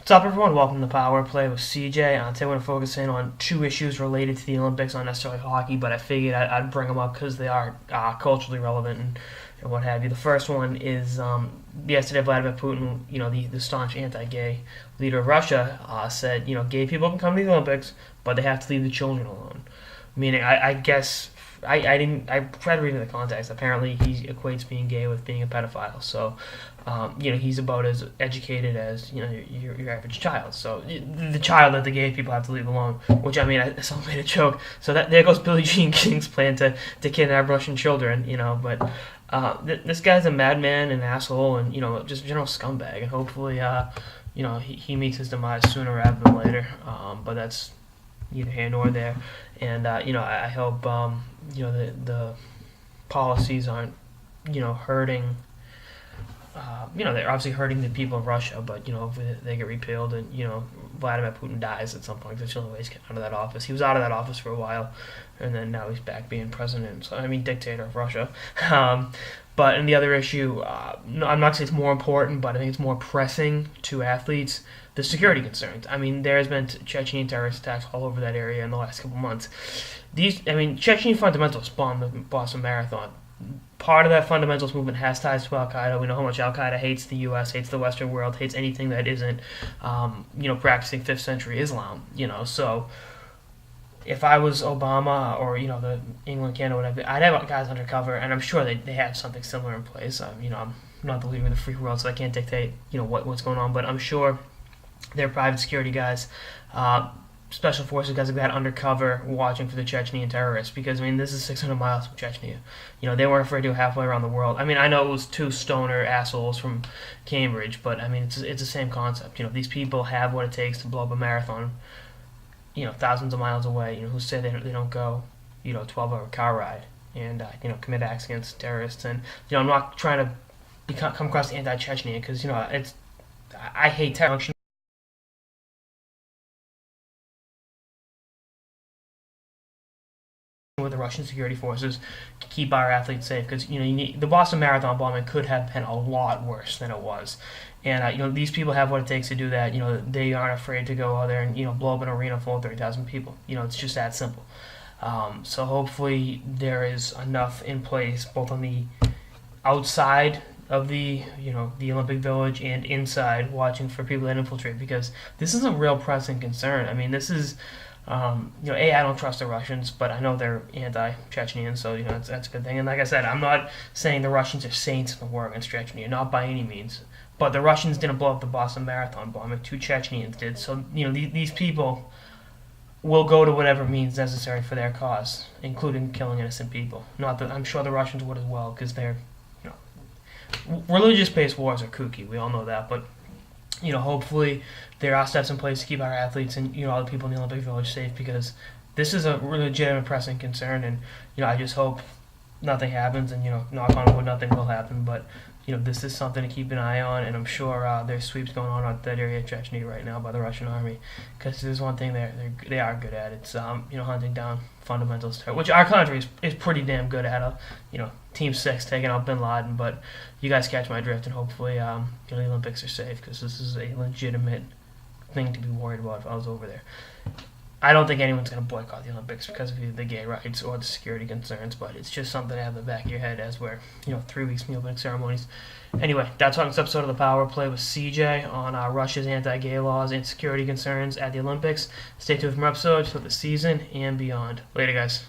What's up, everyone? Welcome to Power Play with CJ. Today, I want to focus in on two issues related to the Olympics, not necessarily hockey, but I figured I'd bring them up because they are culturally relevant and what have you. The first one is yesterday, Vladimir Putin, the staunch anti-gay leader of Russia, said, gay people can come to the Olympics, but they have to leave the children alone. Meaning, I guess I tried reading the context. Apparently, he equates being gay with being a pedophile. So, he's about as educated as your average child. So the child that the gay people have to leave alone, which I someone made a joke. So that there goes Billie Jean King's plan to kidnap Russian children. But this guy's a madman, an asshole, and just a general scumbag. And hopefully, he meets his demise sooner rather than later. But that's neither here nor there. And I hope the policies aren't hurting. They're obviously hurting the people of Russia, but if they get repealed and Vladimir Putin dies at some point, that's the only way he's getting out of that office. He was out of that office for a while, and then now he's back being president. So dictator of Russia. But in the other issue, no, I'm not saying it's more important, but I think it's more pressing to athletes. The security concerns. There has been Chechnian terrorist attacks all over that area in the last couple months. Chechenian fundamentalists bombed the Boston Marathon. Part of that fundamentalist movement has ties to Al Qaeda. We know how much Al Qaeda hates the U.S., hates the Western world, hates anything that isn't, practicing 5th century Islam. So if I was Obama or the England, Canada, whatever, I'd have guys undercover, and I'm sure they have something similar in place. I'm not the leader of the free world, so I can't dictate what's going on, but I'm sure they're private security guys. Special forces guys like that undercover watching for the Chechenian terrorists because this is 600 miles from Chechnya. They weren't afraid to go halfway around the world. I know it was two stoner assholes from Cambridge, but it's the same concept. These people have what it takes to blow up a marathon. Thousands of miles away. Who say they don't go 12-hour car ride and commit acts against terrorists. And I'm not trying to come across anti-Chechnya because I hate terror. With the Russian security forces to keep our athletes safe because the Boston Marathon bombing could have been a lot worse than it was, and these people have what it takes to do that. They aren't afraid to go out there and blow up an arena full of 30,000 people. It's just that simple. So hopefully there is enough in place both on the outside of the the Olympic Village and inside watching for people that infiltrate because this is a real pressing concern. This is I don't trust the Russians, but I know they're anti-Chechenian, so that's a good thing. And like I said, I'm not saying the Russians are saints in the war against Chechnya, not by any means. But the Russians didn't blow up the Boston Marathon bombing; two Chechenians did. So these people will go to whatever means necessary for their cause, including killing innocent people. Not that I'm sure the Russians would as well, because they're religious-based wars are kooky. We all know that, but. Hopefully there are steps in place to keep our athletes and, all the people in the Olympic Village safe because this is a legitimate pressing concern and, I just hope nothing happens and, knock on wood, nothing will happen. But, this is something to keep an eye on and I'm sure there's sweeps going on at that area of Chechnya right now by the Russian army because there's one thing they are good at. It's, hunting down fundamentalists, which our country is pretty damn good at. Team 6 taking out Bin Laden, but you guys catch my drift, and hopefully the Olympics are safe because this is a legitimate thing to be worried about if I was over there. I don't think anyone's going to boycott the Olympics because of either the gay rights or the security concerns, but it's just something to have in the back of your head as we're 3 weeks from the opening ceremonies. Anyway, that's on this episode of the Power Play with CJ on Russia's anti-gay laws and security concerns at the Olympics. Stay tuned for more episodes for the season and beyond. Later, guys.